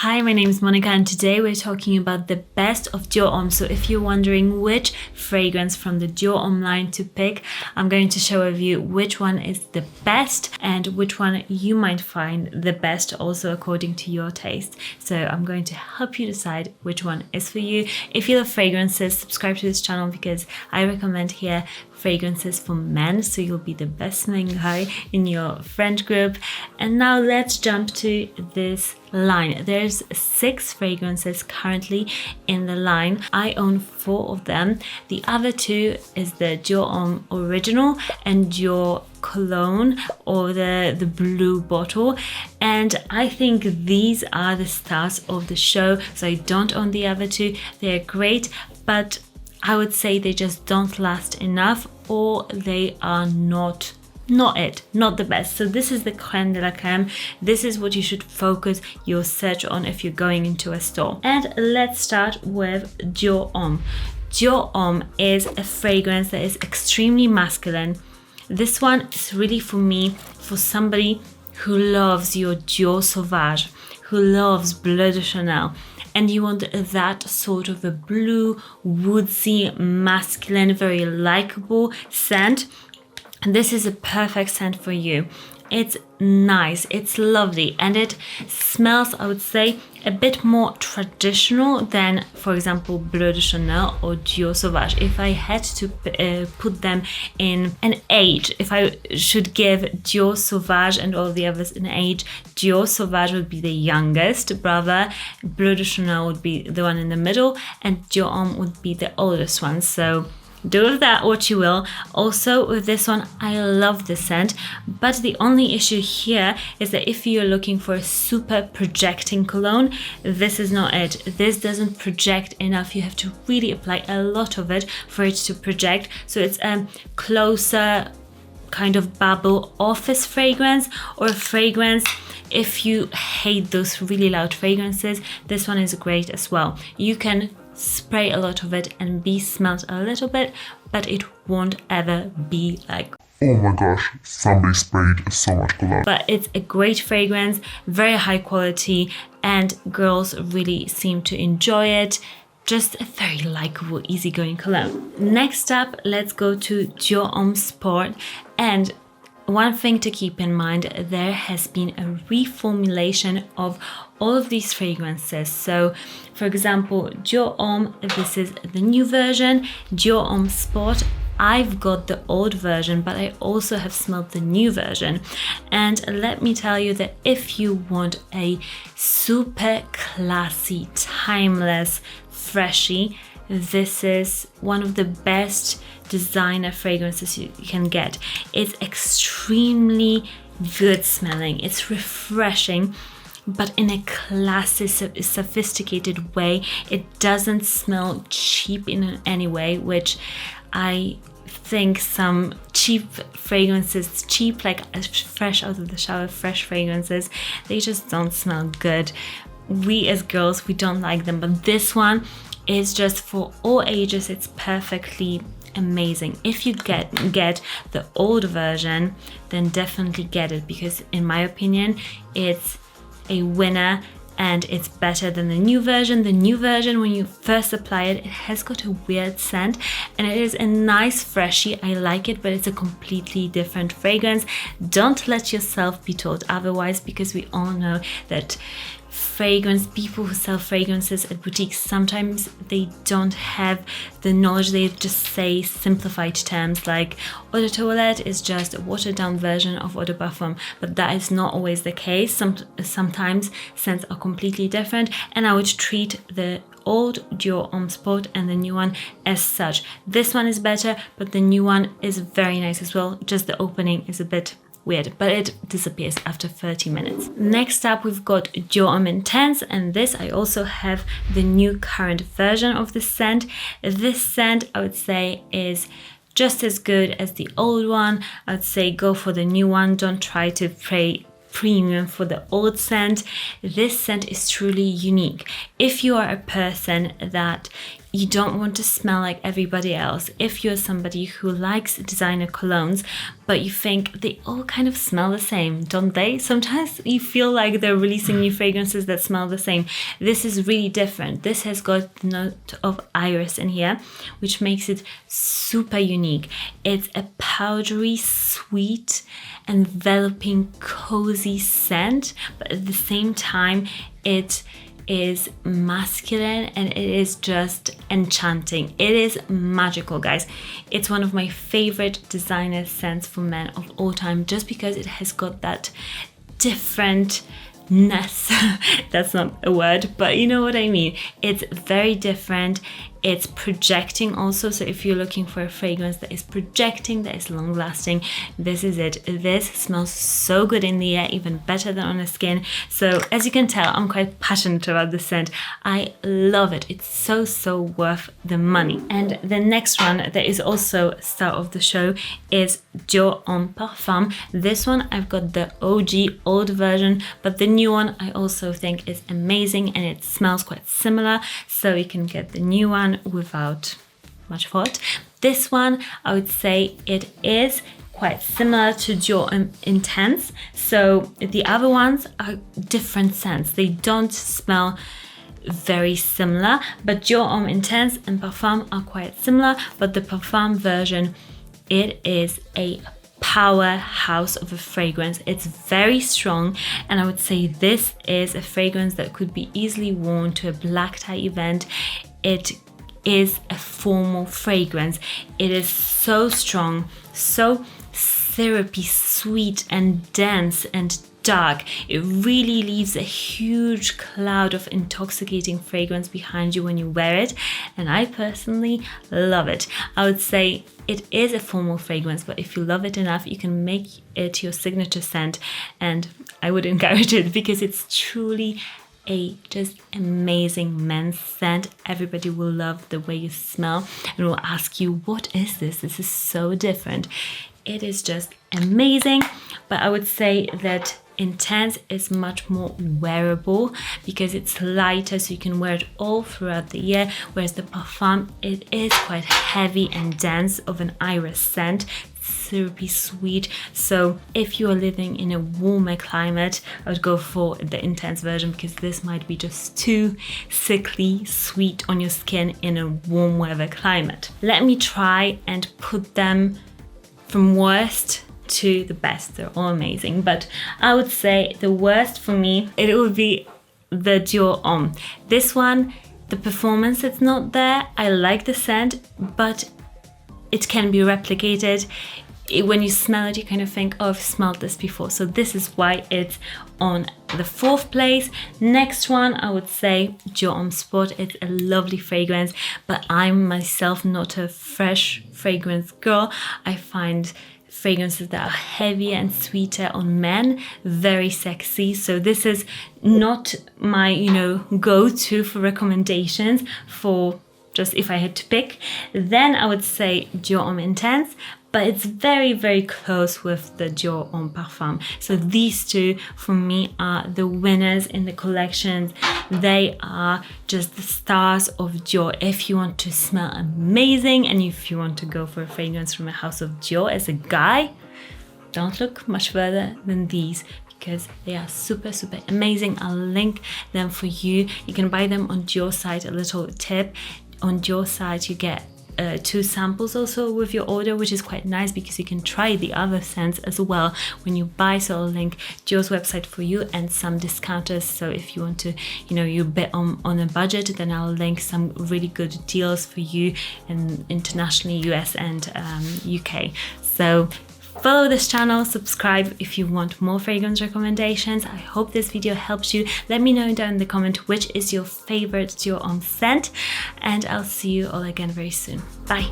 Hi, my name is Monica and today we're talking about the best of Dior Homme. So if you're wondering which fragrance from the Dior Homme line to pick, I'm going to share with you which one is the best and which one you might find the best also according to your taste. So I'm going to help you decide which one is for you. If you love fragrances, subscribe to this channel because I recommend here fragrances for men, so you'll be the best smelling guy in your friend group. And now let's jump to this line. There's 6 fragrances currently in the line. I own 4 of them. The other 2 is the Dior Homme Original and Dior Cologne, or the blue bottle, and I think these are the stars of the show. So I don't own the other 2. They're great, but I would say they just don't last enough, or they are not the best. So this is the crème de la crème. This is what you should focus your search on if you're going into a store. And let's start with Dior Homme. Dior Homme is a fragrance that is extremely masculine. This one is really for me, for somebody who loves your Dior Sauvage, who loves Bleu de Chanel, and you want that sort of a blue, woodsy, masculine, very likable scent. And this is a perfect scent for you. It's nice, it's lovely, and it smells, I would say, a bit more traditional than, for example, Bleu de Chanel or Dior Sauvage. If I had to put them in an age, if I should give Dior Sauvage and all the others an age, Dior Sauvage would be the youngest brother, Bleu de Chanel would be the one in the middle, and Dior Homme would be the oldest one. So do with that what you will. Also with this one, I love the scent, but the only issue here is that if you're looking for a super projecting cologne, this is not it. This doesn't project enough. You have to really apply a lot of it for it to project. So it's a closer kind of bubble office fragrance, or a fragrance if you hate those really loud fragrances. This one is great as well. You can spray a lot of it and be smelled a little bit, but it won't ever be like, oh my gosh, somebody sprayed so much cologne. But it's a great fragrance, very high quality, and girls really seem to enjoy it. Just a very likable, easygoing cologne. Next up, let's go to Dior Homme Sport. And one thing to keep in mind, there has been a reformulation of all of these fragrances. So, for example, Dior Homme, this is the new version. Dior Homme Sport, I've got the old version, but I also have smelled the new version. And let me tell you that if you want a super classy, timeless, freshy, this is one of the best designer fragrances you can get. It's extremely good smelling, it's refreshing, but in a classy, sophisticated way. It doesn't smell cheap in any way, which I think some cheap fragrances, like fresh out of the shower, fresh fragrances, they just don't smell good. We as girls, we don't like them, but this one is just for all ages. It's perfectly amazing. If you get the old version, then definitely get it, because in my opinion, it's a winner and it's better than the new version. The new version, when you first apply it, it has got a weird scent, and it is a nice freshy. I like it, but it's a completely different fragrance. Don't let yourself be told otherwise, because we all know that people who sell fragrances at boutiques, sometimes they don't have the knowledge. They just say simplified terms like eau de toilette is just a watered down version of eau de parfum, but that is not always the case. Sometimes scents are completely different, and I would treat the old Dior Homme Sport and the new one as such. This one is better, but the new one is very nice as well. Just the opening is a bit weird, but it disappears after 30 minutes. Next up, we've got Dior Homme Intense, and this I also have the new current version of the scent. This scent, I would say, is just as good as the old one. I would say go for the new one. Don't try to pay premium for the old scent. This scent is truly unique. If you are a person that you don't want to smell like everybody else. If you're somebody who likes designer colognes, but you think they all kind of smell the same, don't they? Sometimes you feel like they're releasing new fragrances that smell the same. This is really different. This has got the note of iris in here, which makes it super unique. It's a powdery, sweet, enveloping, cozy scent, but at the same time, it is masculine and it is just enchanting. It is magical, guys. It's one of my favorite designer scents for men of all time, just because it has got that differentness. That's not a word, but you know what I mean. It's very different. It's projecting also. So if you're looking for a fragrance that is projecting, that is long lasting, this is it. This smells so good in the air, even better than on the skin. So as you can tell, I'm quite passionate about the scent. I love it. It's so worth the money. And the next one that is also star of the show is Dior Homme Parfum. This one, I've got the OG old version, but the new one I also think is amazing, and it smells quite similar. So you can get the new one without much thought. This one, I would say it is quite similar to Dior Homme Intense. So the other ones are different scents. They don't smell very similar, but Dior Homme Intense and Parfum are quite similar, but the Parfum version, it is a powerhouse of a fragrance. It's very strong, and I would say this is a fragrance that could be easily worn to a black tie event. It is a formal fragrance. It is so strong, so syrupy, sweet and dense and dark. It really leaves a huge cloud of intoxicating fragrance behind you when you wear it, and I personally love it. I would say it is a formal fragrance, but if you love it enough, you can make it your signature scent, and I would encourage it because it's truly a just amazing men's scent. Everybody will love the way you smell and will ask you, what is this? This is so different. It is just amazing. But I would say that Intense is much more wearable because it's lighter, so you can wear it all throughout the year, whereas the Parfum, it is quite heavy and dense of an iris scent, syrupy sweet. So if you are living in a warmer climate, I would go for the Intense version because this might be just too sickly sweet on your skin in a warm weather climate. Let me try and put them from worst to the best. They're all amazing, but I would say the worst for me, it would be the Dior Homme. This one, the performance, it's not there. I like the scent, but it can be replicated. When you smell it, you kind of think, oh, I've smelled this before. So this is why it's on the 4th place. Next one, I would say Dior Homme Sport. It's a lovely fragrance, but I'm myself not a fresh fragrance girl. I find fragrances that are heavier and sweeter on men very sexy. So this is not my, go-to for recommendations for just if I had to pick. Then I would say Dior Homme Intense, but it's very close with the Dior Homme Parfum. So these two for me are the winners in the collections. They are just the stars of Dior. If you want to smell amazing and if you want to go for a fragrance from a house of Dior as a guy, don't look much further than these, because they are super amazing. I'll link them for you. You can buy them on Dior site. A little tip, on Dior site you get 2 samples also with your order, which is quite nice because you can try the other scents as well when you buy. So I'll link Dior's website for you and some discounters. So if you want to, you're a bit on a budget, then I'll link some really good deals for you in internationally, US and UK. So follow this channel, subscribe if you want more fragrance recommendations. I hope this video helps you. Let me know down in the comment which is your favorite Dior Homme scent, and I'll see you all again very soon. Bye.